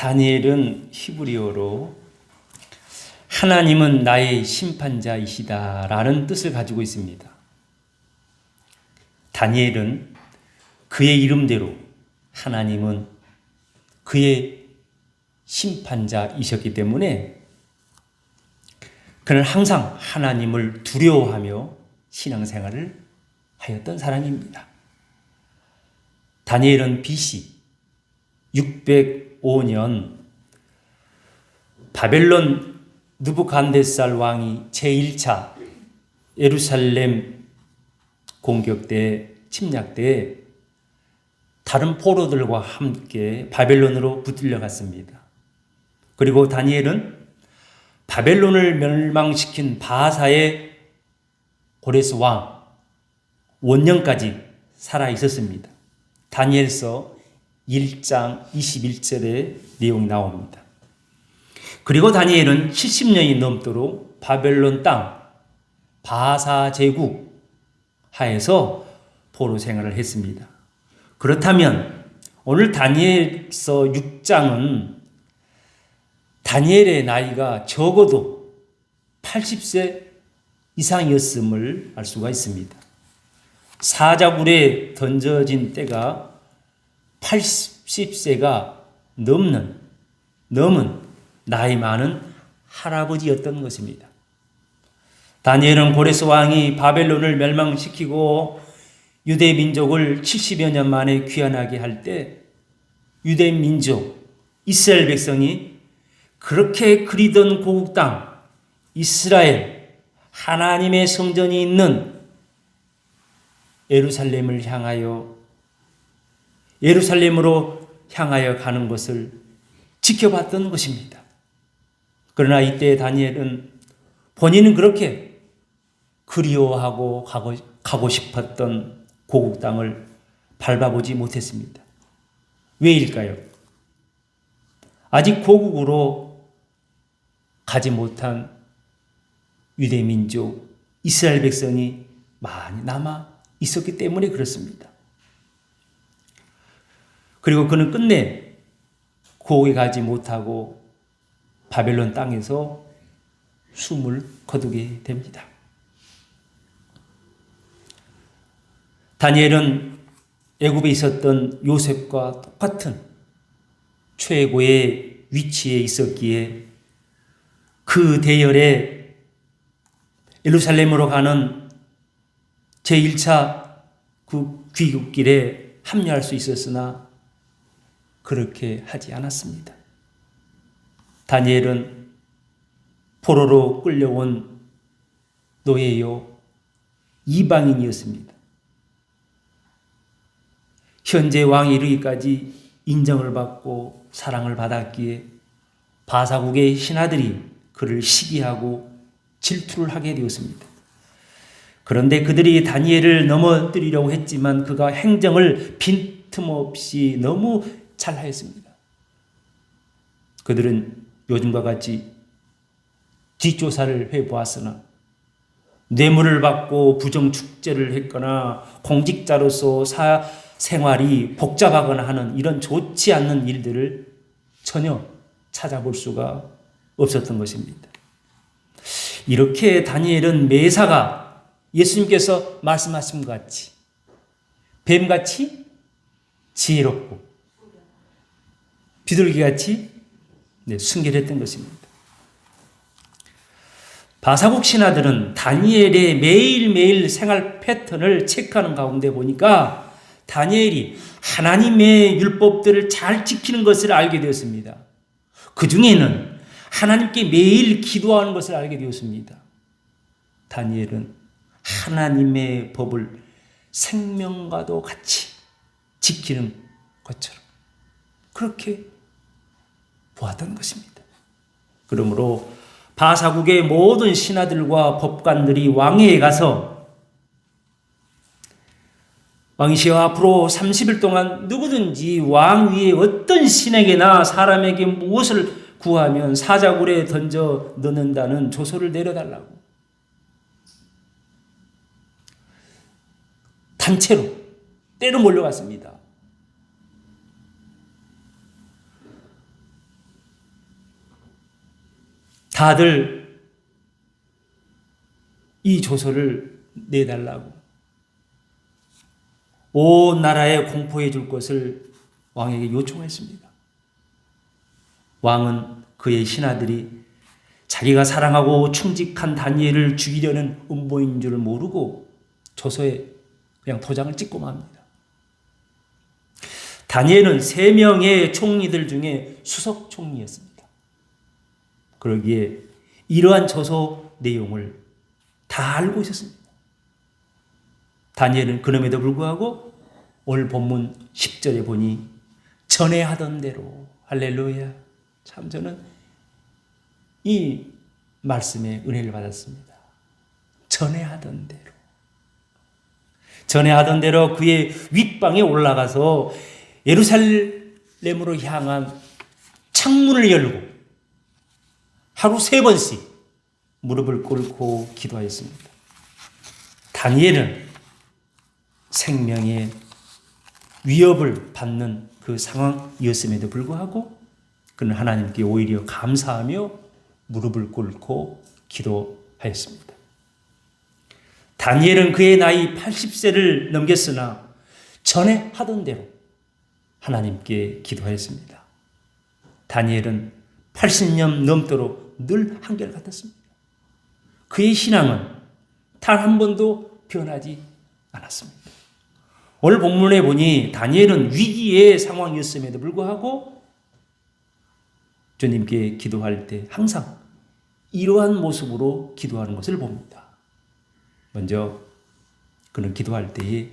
다니엘은 히브리어로 하나님은 나의 심판자이시다 라는 뜻을 가지고 있습니다. 다니엘은 그의 이름대로 하나님은 그의 심판자이셨기 때문에 그는 항상 하나님을 두려워하며 신앙생활을 하였던 사람입니다. 다니엘은 BC 605년 바벨론 느부갓네살 왕이 제1차 예루살렘 공격 때 침략 때 다른 포로들과 함께 바벨론으로 붙들려갔습니다. 그리고 다니엘은 바벨론을 멸망시킨 바하사의 고레스 왕 원년까지 살아 있었습니다. 다니엘서 1장 21절의 내용이 나옵니다. 그리고 다니엘은 70년이 넘도록 바벨론 땅 바하사 제국 하에서 포로 생활을 했습니다. 그렇다면 오늘 다니엘서 6장은 다니엘의 나이가 적어도 80세 이상이었음을 알 수가 있습니다. 사자굴에 던져진 때가 80세가 넘은 나이 많은 할아버지였던 것입니다. 다니엘은 고레스 왕이 바벨론을 멸망시키고 유대 민족을 70여 년 만에 귀환하게 할 때 유대 민족 이스라엘 백성이 그렇게 그리던 고국 땅 이스라엘 하나님의 성전이 있는 예루살렘으로 향하여 가는 것을 지켜봤던 것입니다. 그러나 이때 다니엘은 본인은 그렇게 그리워하고 가고 싶었던 고국 땅을 밟아보지 못했습니다. 왜일까요? 아직 고국으로 가지 못한 유대 민족 이스라엘 백성이 많이 남아 있었기 때문에 그렇습니다. 그리고 그는 끝내 고국에 가지 못하고 바벨론 땅에서 숨을 거두게 됩니다. 다니엘은 애굽에 있었던 요셉과 똑같은 최고의 위치에 있었기에 그 대열에 예루살렘으로 가는 제1차 그 귀국길에 합류할 수 있었으나 그렇게 하지 않았습니다. 다니엘은 포로로 끌려온 노예요 이방인이었습니다. 현재 왕이 이르기까지 인정을 받고 사랑을 받았기에 바사국의 신하들이 그를 시기하고 질투를 하게 되었습니다. 그런데 그들이 다니엘을 넘어뜨리려고 했지만 그가 행정을 빈틈없이 너무 잘하였습니다. 그들은 요즘과 같이 뒷조사를 해보았으나 뇌물을 받고 부정축제를 했거나 공직자로서 생활이 복잡하거나 하는 이런 좋지 않는 일들을 전혀 찾아볼 수가 없었던 것입니다. 이렇게 다니엘은 매사가 예수님께서 말씀하신 것 같이 뱀같이 지혜롭고 비둘기같이 순결했던 것입니다. 바사국 신하들은 다니엘의 매일매일 생활 패턴을 체크하는 가운데 보니까 다니엘이 하나님의 율법들을 잘 지키는 것을 알게 되었습니다. 그 중에는 하나님께 매일 기도하는 것을 알게 되었습니다. 다니엘은 하나님의 법을 생명과도 같이 지키는 것처럼 그렇게 보았던 것입니다. 그러므로 바사국의 모든 신하들과 법관들이 왕위에 가서 왕이시여 앞으로 30일 동안 누구든지 왕 위에 어떤 신에게나 사람에게 무엇을 구하면 사자굴에 던져 넣는다는 조서를 내려달라고 단체로 때로 몰려갔습니다. 다들 이 조서를 내달라고 온 나라에 공포해 줄 것을 왕에게 요청했습니다. 왕은 그의 신하들이 자기가 사랑하고 충직한 다니엘을 죽이려는 음모인 줄 모르고 조서에 그냥 도장을 찍고 맙니다. 다니엘은 3명의 총리들 중에 수석 총리였습니다. 그러기에 이러한 조서 내용을 다 알고 있었습니다. 다니엘은 그럼에도 불구하고 오늘 본문 10절에 보니 전에 하던 대로, 할렐루야, 참 저는 이 말씀에 은혜를 받았습니다. 전에 하던 대로. 전에 하던 대로 그의 윗방에 올라가서 예루살렘으로 향한 창문을 열고 하루 3번씩 무릎을 꿇고 기도하였습니다. 다니엘은 생명의 위협을 받는 그 상황이었음에도 불구하고 그는 하나님께 오히려 감사하며 무릎을 꿇고 기도하였습니다. 다니엘은 그의 나이 80세를 넘겼으나 전에 하던 대로 하나님께 기도하였습니다. 다니엘은 80년 넘도록 늘 한결같았습니다. 그의 신앙은 단 한 번도 변하지 않았습니다. 오늘 본문에 보니 다니엘은 위기의 상황이었음에도 불구하고 주님께 기도할 때 항상 이러한 모습으로 기도하는 것을 봅니다. 먼저 그는 기도할 때에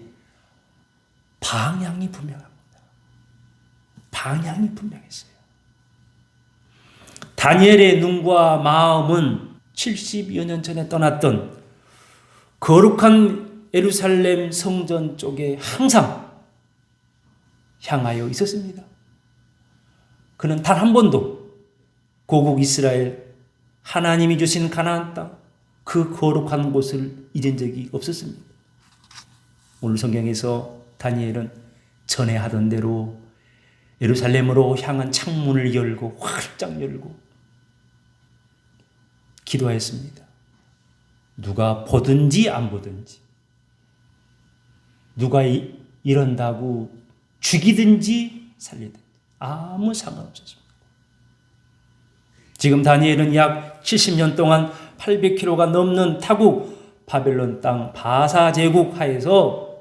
방향이 분명합니다. 방향이 분명했어요. 다니엘의 눈과 마음은 70여 년 전에 떠났던 거룩한 예루살렘 성전 쪽에 항상 향하여 있었습니다. 그는 단 한 번도 고국 이스라엘 하나님이 주신 가나안 땅 그 거룩한 곳을 잊은 적이 없었습니다. 오늘 성경에서 다니엘은 전에 하던 대로 예루살렘으로 향한 창문을 열고 활짝 열고 기도했습니다. 누가 보든지 안 보든지, 누가 이런다고 죽이든지 살리든지 아무 상관없었습니다. 지금 다니엘은 약 70년 동안 800km가 넘는 타국 바벨론 땅 바사 제국 하에서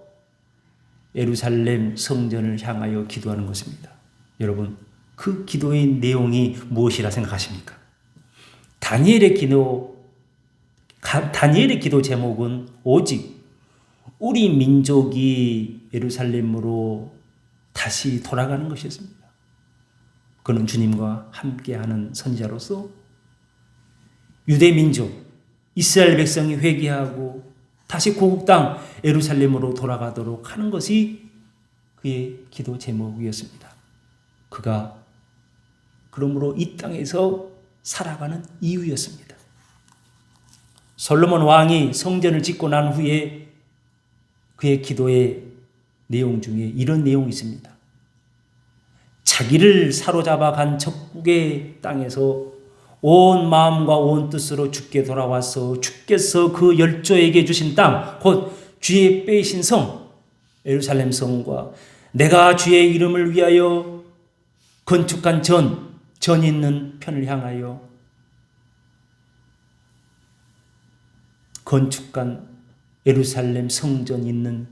예루살렘 성전을 향하여 기도하는 것입니다. 여러분, 그 기도의 내용이 무엇이라 생각하십니까? 다니엘의 기도 제목은 오직 우리 민족이 예루살렘으로 다시 돌아가는 것이었습니다. 그는 주님과 함께하는 선지자로서 유대 민족, 이스라엘 백성이 회개하고 다시 고국 땅 예루살렘으로 돌아가도록 하는 것이 그의 기도 제목이었습니다. 그가 그러므로 이 땅에서 살아가는 이유였습니다. 솔로몬 왕이 성전을 짓고 난 후에 그의 기도의 내용 중에 이런 내용이 있습니다. 자기를 사로잡아 간 적국의 땅에서 온 마음과 온 뜻으로 주께 돌아와서 주께서 그 열조에게 주신 땅, 곧 주의 빼신 성, 예루살렘 성과 내가 주의 이름을 위하여 건축한 전 있는 편을 향하여 건축한 예루살렘 성전 있는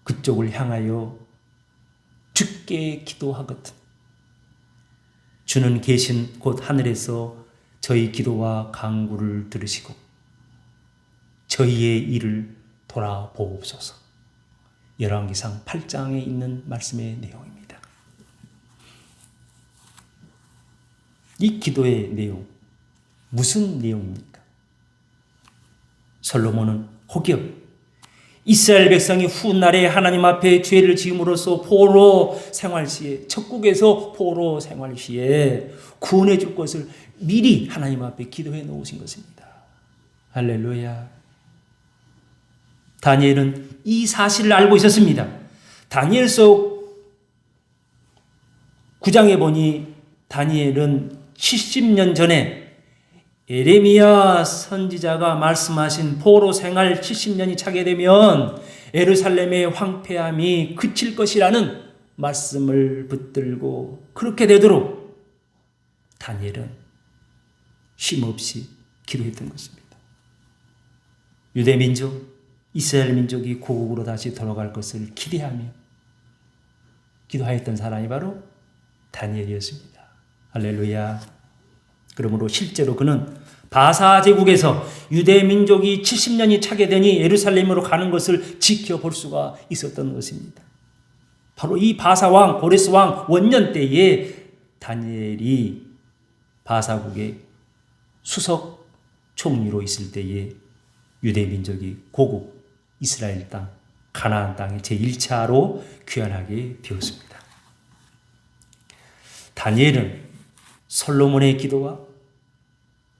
그쪽을 향하여 주께 기도하거든. 주는 계신 곳 하늘에서 저희 기도와 간구를 들으시고 저희의 일을 돌아보옵소서. 열왕기상 8장에 있는 말씀의 내용입니다. 이 기도의 내용, 무슨 내용입니까? 솔로몬은 혹여 이스라엘 백성이 훗날에 하나님 앞에 죄를 지음으로써 포로 생활 시에, 적국에서 포로 생활 시에 구원해 줄 것을 미리 하나님 앞에 기도해 놓으신 것입니다. 할렐루야. 다니엘은 이 사실을 알고 있었습니다. 다니엘서 9장에 보니 다니엘은 70년 전에 예레미야 선지자가 말씀하신 포로 생활 70년이 차게 되면 예루살렘의 황폐함이 그칠 것이라는 말씀을 붙들고 그렇게 되도록 다니엘은 쉼없이 기도했던 것입니다. 유대 민족, 이스라엘 민족이 고국으로 다시 돌아갈 것을 기대하며 기도하였던 사람이 바로 다니엘이었습니다. 할렐루야. 그러므로 실제로 그는 바사 제국에서 유대 민족이 70년이 차게 되니 예루살렘으로 가는 것을 지켜볼 수가 있었던 것입니다. 바로 이 바사 왕, 고레스 왕 원년 때에 다니엘이 바사국의 수석 총리로 있을 때에 유대 민족이 고국 이스라엘 땅, 가나안 땅에 제1차로 귀환하게 되었습니다. 다니엘은 솔로몬의 기도와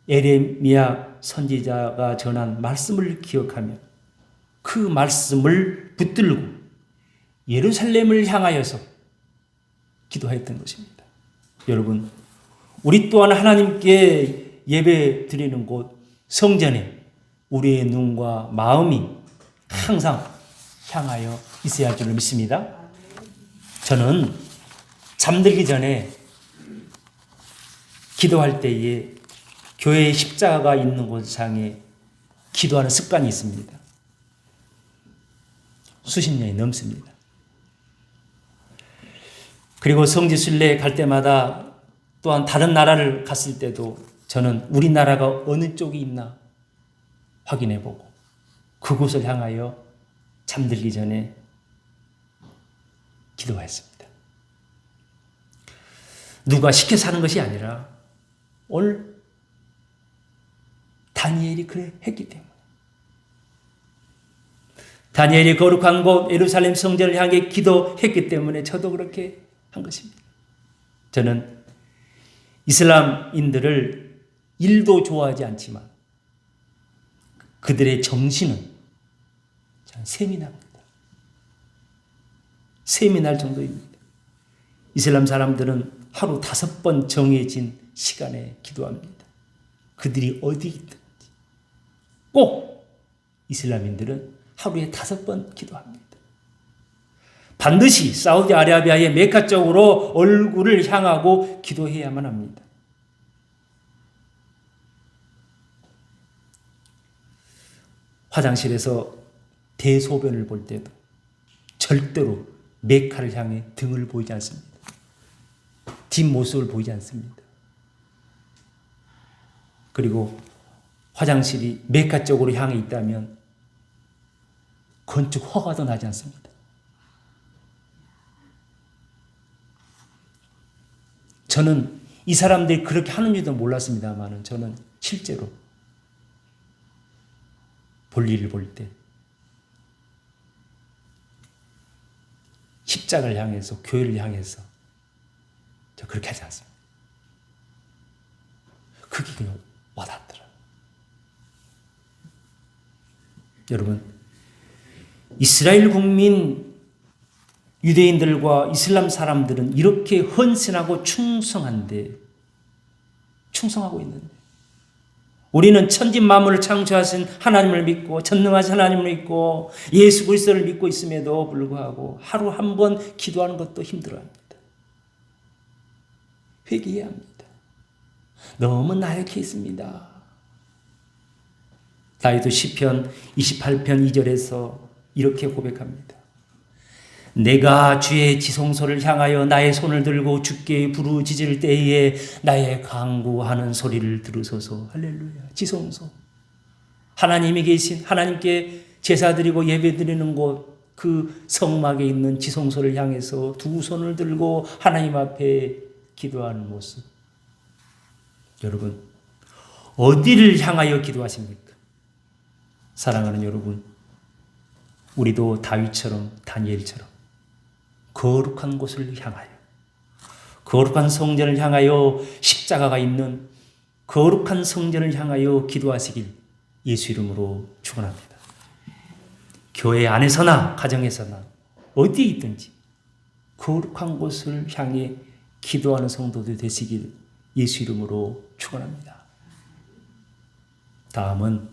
예레미야 선지자가 전한 말씀을 기억하며 그 말씀을 붙들고 예루살렘을 향하여서 기도했던 것입니다. 여러분, 우리 또한 하나님께 예배 드리는 곳 성전에 우리의 눈과 마음이 항상 향하여 있어야 할 줄을 믿습니다. 저는 잠들기 전에 기도할 때에 교회에 십자가가 있는 곳상에 기도하는 습관이 있습니다. 수십 년이 넘습니다. 그리고 성지순례 갈 때마다 또한 다른 나라를 갔을 때도 저는 우리나라가 어느 쪽이 있나 확인해보고 그곳을 향하여 잠들기 전에 기도했습니다. 누가 시켜서 하는 것이 아니라 오늘 다니엘이 그래 했기 때문에 다니엘이 거룩한 곳 예루살렘 성전을 향해 기도했기 때문에 저도 그렇게 한 것입니다. 저는 이슬람인들을 일도 좋아하지 않지만 그들의 정신은 셈이 납니다. 셈이 날 정도입니다. 이슬람 사람들은 하루 5번 정해진 시간에 기도합니다. 그들이 어디 있든지 꼭 이슬람인들은 하루에 5번 기도합니다. 반드시 사우디아라비아의 메카 쪽으로 얼굴을 향하고 기도해야만 합니다. 화장실에서 대소변을 볼 때도 절대로 메카를 향해 등을 보이지 않습니다. 뒷모습을 보이지 않습니다. 그리고 화장실이 메카 쪽으로 향해 있다면 건축 허가도 나지 않습니다. 저는 이 사람들이 그렇게 하는지도 몰랐습니다만 저는 실제로 볼일을 볼 때 십자가를 향해서 교회를 향해서 저 그렇게 하지 않습니다. 그게 그냥 와닿더라고요. 여러분, 이스라엘 국민 유대인들과 이슬람 사람들은 이렇게 헌신하고 충성한데 충성하고 있는데 우리는 천지 만물을 창조하신 하나님을 믿고 전능하신 하나님을 믿고 예수 그리스도를 믿고 있음에도 불구하고 하루 한 번 기도하는 것도 힘들어합니다. 회개해야 합니다. 너무 나약해 있습니다. 다윗도 시편 28편 2절에서 이렇게 고백합니다. 내가 주의 지성소를 향하여 나의 손을 들고 주께 부르짖을 때에 나의 간구하는 소리를 들으소서. 할렐루야. 지성소. 하나님이 계신 하나님께 제사 드리고 예배 드리는 곳 그 성막에 있는 지성소를 향해서 두 손을 들고 하나님 앞에 기도하는 모습. 여러분, 어디를 향하여 기도하십니까? 사랑하는 여러분, 우리도 다윗처럼 다니엘처럼 거룩한 곳을 향하여 거룩한 성전을 향하여 십자가가 있는 거룩한 성전을 향하여 기도하시길 예수 이름으로 축원합니다. 교회 안에서나 가정에서나 어디에 있든지 거룩한 곳을 향해 기도하는 성도들 되시길 예수 이름으로 축원합니다. 다음은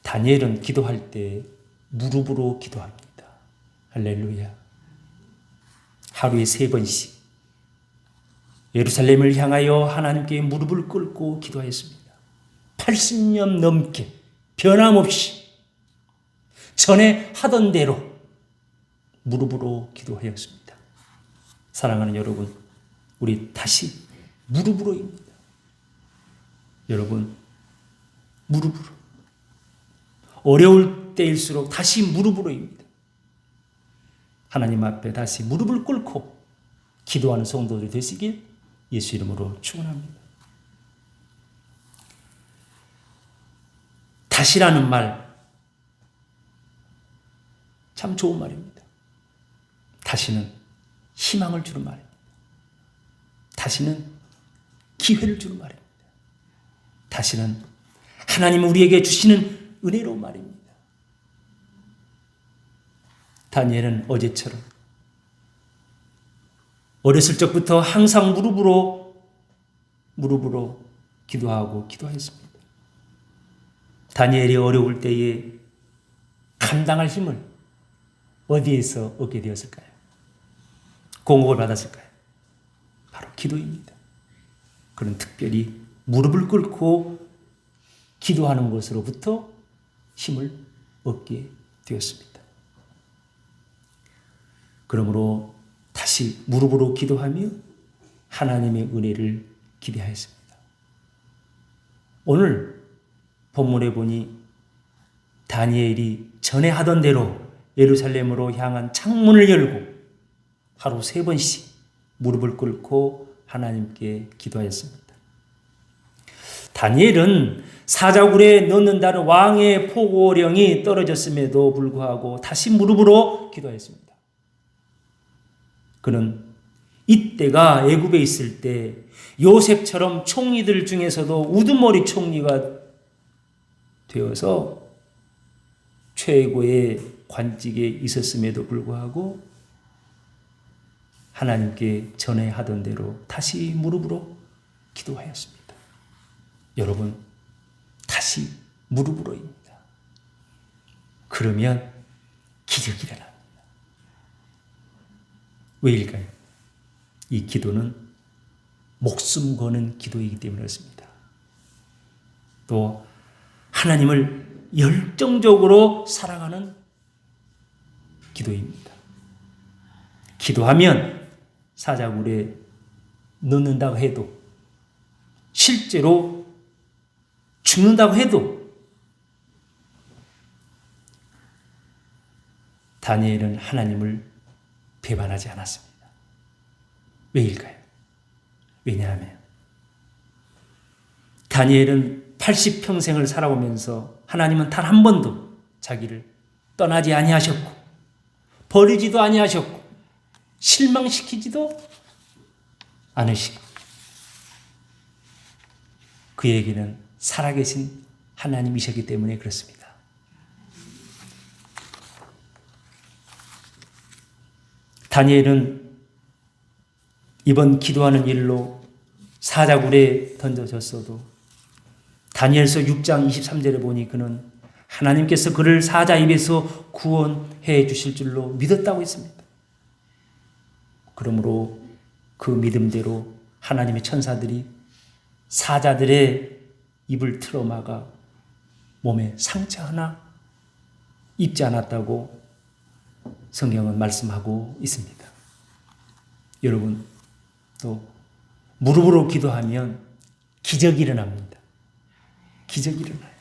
다니엘은 기도할 때 무릎으로 기도합니다. 할렐루야. 하루에 3번씩 예루살렘을 향하여 하나님께 무릎을 꿇고 기도하였습니다. 80년 넘게 변함없이 전에 하던 대로 무릎으로 기도하였습니다. 사랑하는 여러분, 우리 다시 무릎으로입니다. 여러분, 무릎으로. 어려울 때일수록 다시 무릎으로입니다. 하나님 앞에 다시 무릎을 꿇고 기도하는 성도들이 되시길 예수 이름으로 축원합니다. 다시라는 말 참 좋은 말입니다. 다시는 희망을 주는 말입니다. 다시는 기회를 주는 말입니다. 다시는 하나님은 우리에게 주시는 은혜로운 말입니다. 다니엘은 어제처럼 어렸을 적부터 항상 무릎으로 기도했습니다. 다니엘이 어려울 때에 감당할 힘을 어디에서 얻게 되었을까요? 공급을 받았을까요? 바로 기도입니다. 그는 특별히 무릎을 꿇고 기도하는 것으로부터 힘을 얻게 되었습니다. 그러므로 다시 무릎으로 기도하며 하나님의 은혜를 기대하였습니다. 오늘 본문에 보니 다니엘이 전에 하던 대로 예루살렘으로 향한 창문을 열고 하루 3번씩 무릎을 꿇고 하나님께 기도하였습니다. 다니엘은 사자굴에 넣는다는 왕의 포고령이 떨어졌음에도 불구하고 다시 무릎으로 기도했습니다. 그는 이때가 애굽에 있을 때 요셉처럼 총리들 중에서도 우두머리 총리가 되어서 최고의 관직에 있었음에도 불구하고 하나님께 전에 하던 대로 다시 무릎으로 기도하였습니다. 여러분, 다시 무릎으로입니다. 그러면 기적이 일어납니다. 왜일까요? 이 기도는 목숨 거는 기도이기 때문에 그렇습니다. 또 하나님을 열정적으로 사랑하는 기도입니다. 기도하면 사자굴에 넣는다고 해도, 실제로 죽는다고 해도 다니엘은 하나님을 배반하지 않았습니다. 왜일까요? 왜냐하면 다니엘은 80평생을 살아오면서 하나님은 단 한 번도 자기를 떠나지 아니하셨고 버리지도 아니하셨고 실망시키지도 않으시고 그에게는 살아계신 하나님이셨기 때문에 그렇습니다. 다니엘은 이번 기도하는 일로 사자굴에 던져졌어도 다니엘서 6장 23절에 보니 그는 하나님께서 그를 사자 입에서 구원해 주실 줄로 믿었다고 했습니다. 그러므로 그 믿음대로 하나님의 천사들이 사자들의 입을 틀어막아 몸에 상처 하나 입지 않았다고 성경은 말씀하고 있습니다. 여러분, 또 무릎으로 기도하면 기적이 일어납니다. 기적이 일어나요.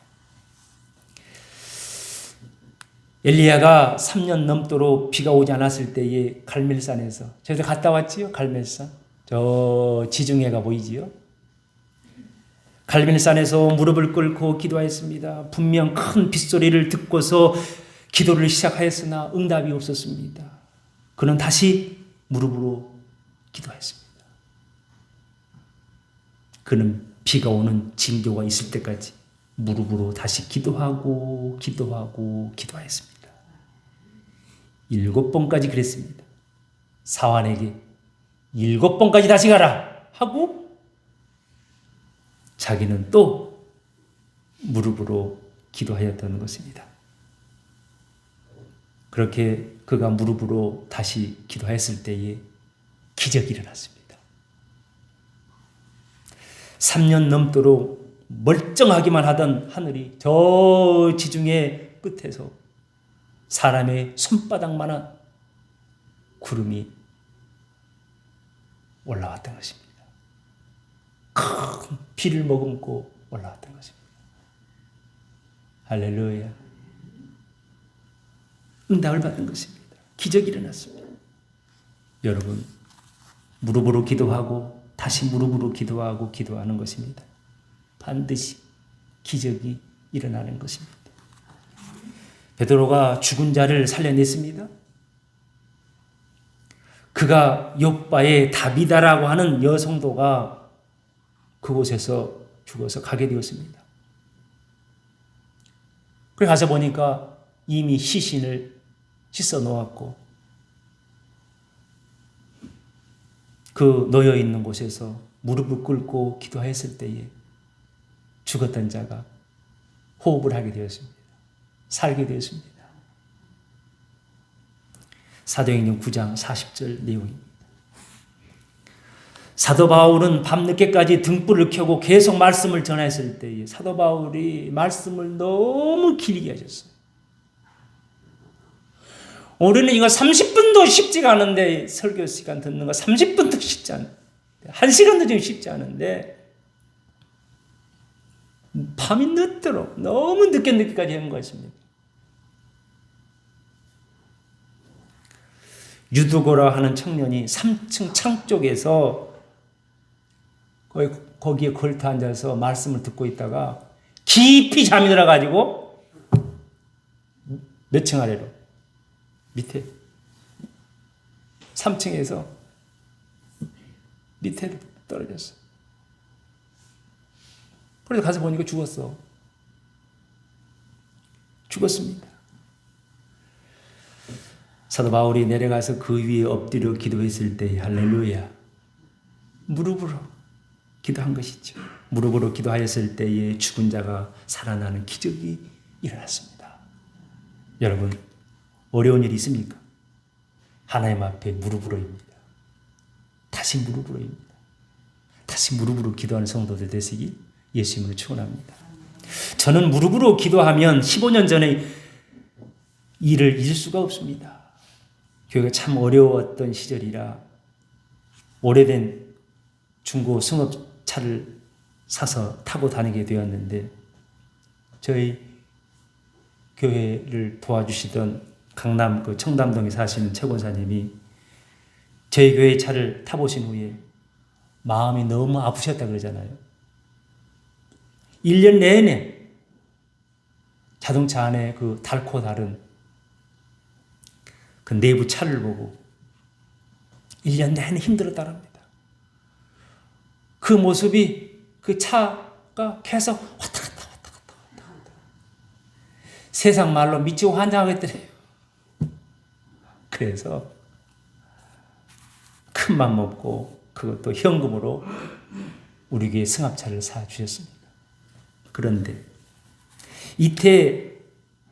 엘리야가 3년 넘도록 비가 오지 않았을 때에 갈멜산에서, 저희들 갔다 왔지요? 갈멜산. 저 지중해가 보이지요? 갈멜산에서 무릎을 꿇고 기도하였습니다. 분명 큰 빗소리를 듣고서 기도를 시작하였으나 응답이 없었습니다. 그는 다시 무릎으로 기도했습니다. 그는 비가 오는 징조가 있을 때까지 무릎으로 다시 기도하였습니다. 7번까지 그랬습니다. 사환에게 7번까지 다시 가라 하고 자기는 또 무릎으로 기도하였던 것입니다. 그렇게 그가 무릎으로 다시 기도했을 때에 기적이 일어났습니다. 3년 넘도록 멀쩡하기만 하던 하늘이 저 지중해 끝에서 사람의 손바닥만한 구름이 올라왔던 것입니다. 큰 비를 머금고 올라왔던 것입니다. 할렐루야. 응답을 받은 것입니다. 기적이 일어났습니다. 여러분, 무릎으로 기도하고 다시 무릎으로 기도하고 기도하는 것입니다. 반드시 기적이 일어나는 것입니다. 베드로가 죽은 자를 살려냈습니다. 그가 욥바의 다비다라고 하는 여성도가 그곳에서 죽어서 가게 되었습니다. 그래 가서 보니까 이미 시신을 씻어 놓았고 그 놓여 있는 곳에서 무릎을 꿇고 기도했을 때에 죽었던 자가 호흡을 하게 되었습니다. 살게 되었습니다. 사도행전 9장 40절 내용입니다. 사도 바울은 밤늦게까지 등불을 켜고 계속 말씀을 전했을 때에 사도 바울이 말씀을 너무 길게 하셨어요. 우리는 이거 30분도 쉽지가 않은데 설교 시간 듣는 거 30분도 쉽지 않은데 1시간도 좀 쉽지 않은데 밤이 늦도록 너무 늦게까지 한 것입니다. 유두고라 하는 청년이 3층 창 쪽에서 거기에 걸터 앉아서 말씀을 듣고 있다가 깊이 잠이 들어가지고 몇 층 아래로 밑에 3층에서 밑에로 떨어졌어. 그래서 가서 보니까 죽었어. 죽었습니다. 사도 바울이 내려가서 그 위에 엎드려 기도했을 때 할렐루야 무릎으로 기도한 것이죠. 무릎으로 기도하였을 때에 죽은 자가 살아나는 기적이 일어났습니다. 여러분 어려운 일이 있습니까? 하나님 앞에 무릎으로입니다. 다시 무릎으로입니다. 다시 무릎으로 기도하는 성도들 되시기 예수님으로 축원합니다. 저는 무릎으로 기도하면 15년 전에 일을 잊을 수가 없습니다. 교회가 참 어려웠던 시절이라 오래된 중고 승합차를 사서 타고 다니게 되었는데 저희 교회를 도와주시던 강남 그 청담동에 사시는 최 권사님이 저희 교회 차를 타보신 후에 마음이 너무 아프셨다 그러잖아요. 1년 내내 자동차 안에 그 닳고 다른 그 내부 차를 보고 1년 내내 힘들었다랍니다. 그 모습이 그 차가 계속 왔다 갔다. 세상 말로 미치고 환장하겠더래요. 그래서 큰 맘 먹고 그것도 현금으로 우리 교회 승합차를 사주셨습니다. 그런데 이때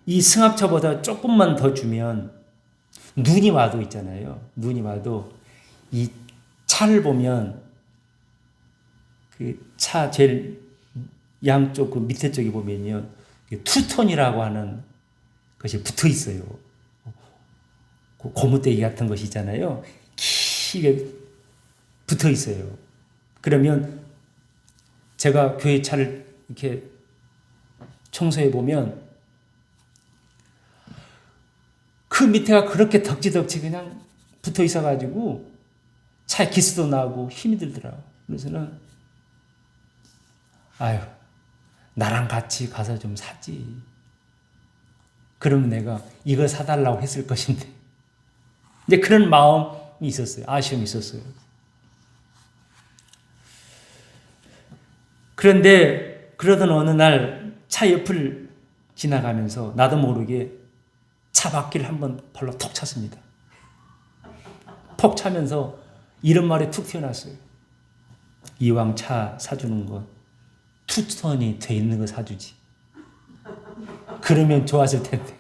이 승합차보다 조금만 더 주면 눈이 와도 있잖아요. 눈이 와도 이 차를 보면 그 차 제일 양쪽 그 밑에 쪽에 보면요. 투톤이라고 하는 것이 붙어 있어요. 고무대기 같은 것이 있잖아요. 길게 붙어 있어요. 그러면 제가 교회 차를 이렇게 청소해 보면 그 밑에가 그렇게 덕지덕지 그냥 붙어 있어가지고 차에 기스도 나고 힘이 들더라고요. 그래서는 아유 나랑 같이 가서 좀 사지. 그러면 내가 이거 사달라고 했을 것인데 이제 그런 마음이 있었어요. 아쉬움이 있었어요. 그런데 그러던 어느 날 차 옆을 지나가면서 나도 모르게 차 바퀴를 한번 발로 톡 찼습니다. 톡 차면서 이런 말이 툭 튀어나왔어요. 이왕 차 사주는 거 투턴이 돼 있는 거 사주지. 그러면 좋았을 텐데.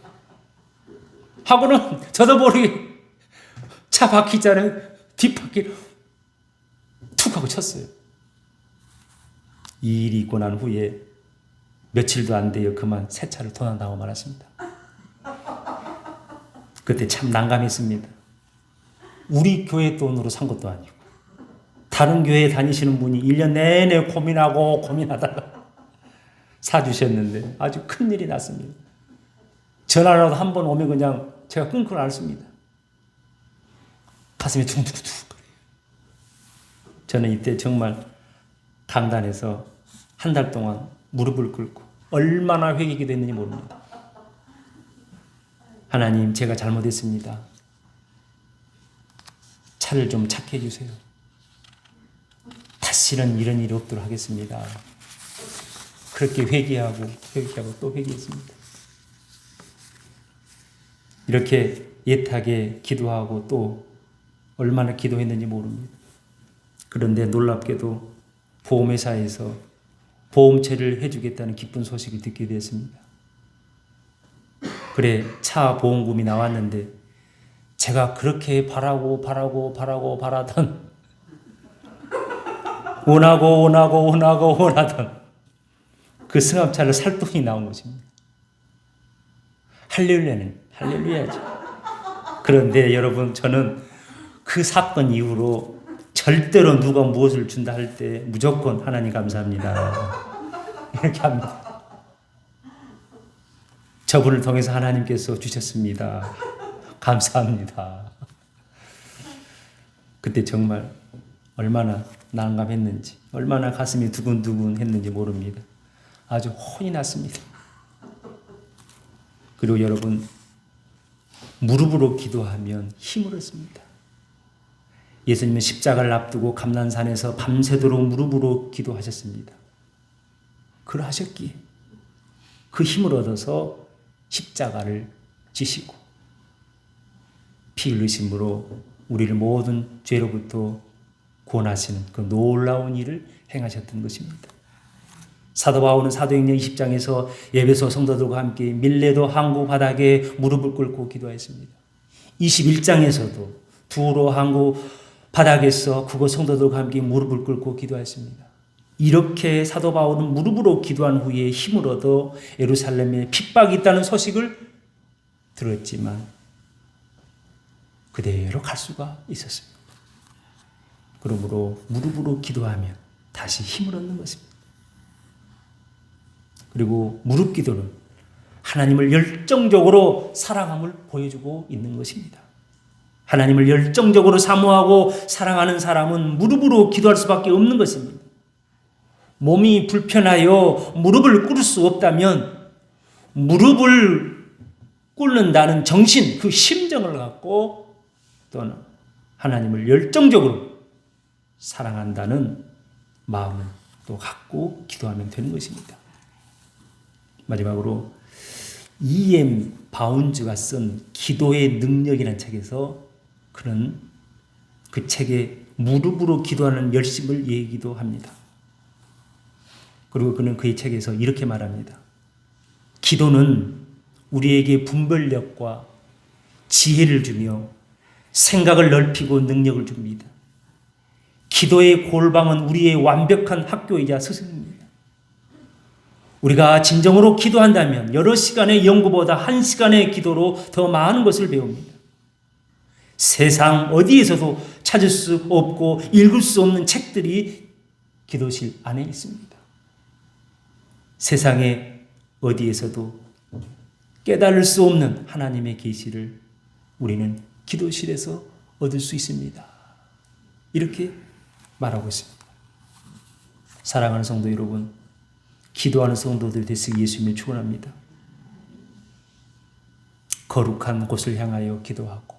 하고는 저도 모르게 차 바퀴 전에 뒷바퀴를 툭 하고 쳤어요. 이 일이 있고 난 후에 며칠도 안 돼요. 그만 새 차를 도난당하고 말았습니다. 그때 참 난감했습니다. 우리 교회 돈으로 산 것도 아니고 다른 교회에 다니시는 분이 1년 내내 고민하다가 사주셨는데 아주 큰일이 났습니다. 전화라도 한 번 오면 그냥 제가 끊고 놨습니다. 가슴이 둥둥둥 거려요. 저는 이때 정말 강단에서 한 달 동안 무릎을 꿇고 얼마나 회개가 됐는지 모릅니다. 하나님, 제가 잘못했습니다. 차를 좀 찾게 해주세요. 다시는 이런 일이 없도록 하겠습니다. 그렇게 회개하고 또 회개했습니다. 이렇게 애타게 기도하고 또 얼마나 기도했는지 모릅니다. 그런데 놀랍게도 보험회사에서 보험처리를 해주겠다는 기쁜 소식을 듣게 되었습니다. 그래, 차 보험금이 나왔는데 제가 그렇게 바라던 원하던 그 승합차를 살 돈이 나온 것입니다. 할렐루야죠. 그런데 여러분, 저는 그 사건 이후로 절대로 누가 무엇을 준다 할 때 무조건 하나님 감사합니다. 이렇게 합니다. 저분을 통해서 하나님께서 주셨습니다. 감사합니다. 그때 정말 얼마나 난감했는지, 얼마나 가슴이 두근두근 했는지 모릅니다. 아주 혼이 났습니다. 그리고 여러분, 무릎으로 기도하면 힘을 얻습니다. 예수님은 십자가를 앞두고 감난산에서 밤새도록 무릎으로 기도하셨습니다. 그러하셨기에 그 힘을 얻어서 십자가를 지시고 피 흘리심으로 우리를 모든 죄로부터 구원하시는 그 놀라운 일을 행하셨던 것입니다. 사도 바울은 사도행전 20장에서 에베소 성도들과 함께 밀레도 항구 바닥에 무릎을 꿇고 기도했습니다. 21장에서도 두로 항구 바닥에서 그곳 성도들과 함께 무릎을 꿇고 기도했습니다. 이렇게 사도 바울은 무릎으로 기도한 후에 힘을 얻어 예루살렘에 핍박이 있다는 소식을 들었지만 그대로 갈 수가 있었습니다. 그러므로 무릎으로 기도하면 다시 힘을 얻는 것입니다. 그리고 무릎 기도는 하나님을 열정적으로 사랑함을 보여주고 있는 것입니다. 하나님을 열정적으로 사모하고 사랑하는 사람은 무릎으로 기도할 수밖에 없는 것입니다. 몸이 불편하여 무릎을 꿇을 수 없다면 무릎을 꿇는다는 정신, 그 심정을 갖고 또는 하나님을 열정적으로 사랑한다는 마음을 또 갖고 기도하면 되는 것입니다. 마지막으로 E.M. 바운즈가 쓴 기도의 능력이라는 책에서 그는 그 책에 무릎으로 기도하는 열심을 얘기도 합니다. 그리고 그는 그의 책에서 이렇게 말합니다. 기도는 우리에게 분별력과 지혜를 주며 생각을 넓히고 능력을 줍니다. 기도의 골방은 우리의 완벽한 학교이자 스승입니다. 우리가 진정으로 기도한다면 여러 시간의 연구보다 한 시간의 기도로 더 많은 것을 배웁니다. 세상 어디에서도 찾을 수 없고 읽을 수 없는 책들이 기도실 안에 있습니다. 세상에 어디에서도 깨달을 수 없는 하나님의 계시를 우리는 기도실에서 얻을 수 있습니다. 이렇게 말하고 있습니다. 사랑하는 성도 여러분, 기도하는 성도들 되시기 예수님을 축원합니다. 거룩한 곳을 향하여 기도하고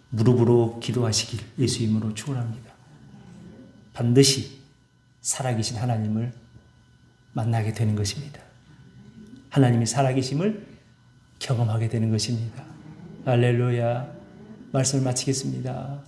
무릎으로 기도하시길 예수 이름으로 축원합니다. 반드시 살아계신 하나님을 만나게 되는 것입니다. 하나님의 살아계심을 경험하게 되는 것입니다. 할렐루야. 말씀을 마치겠습니다.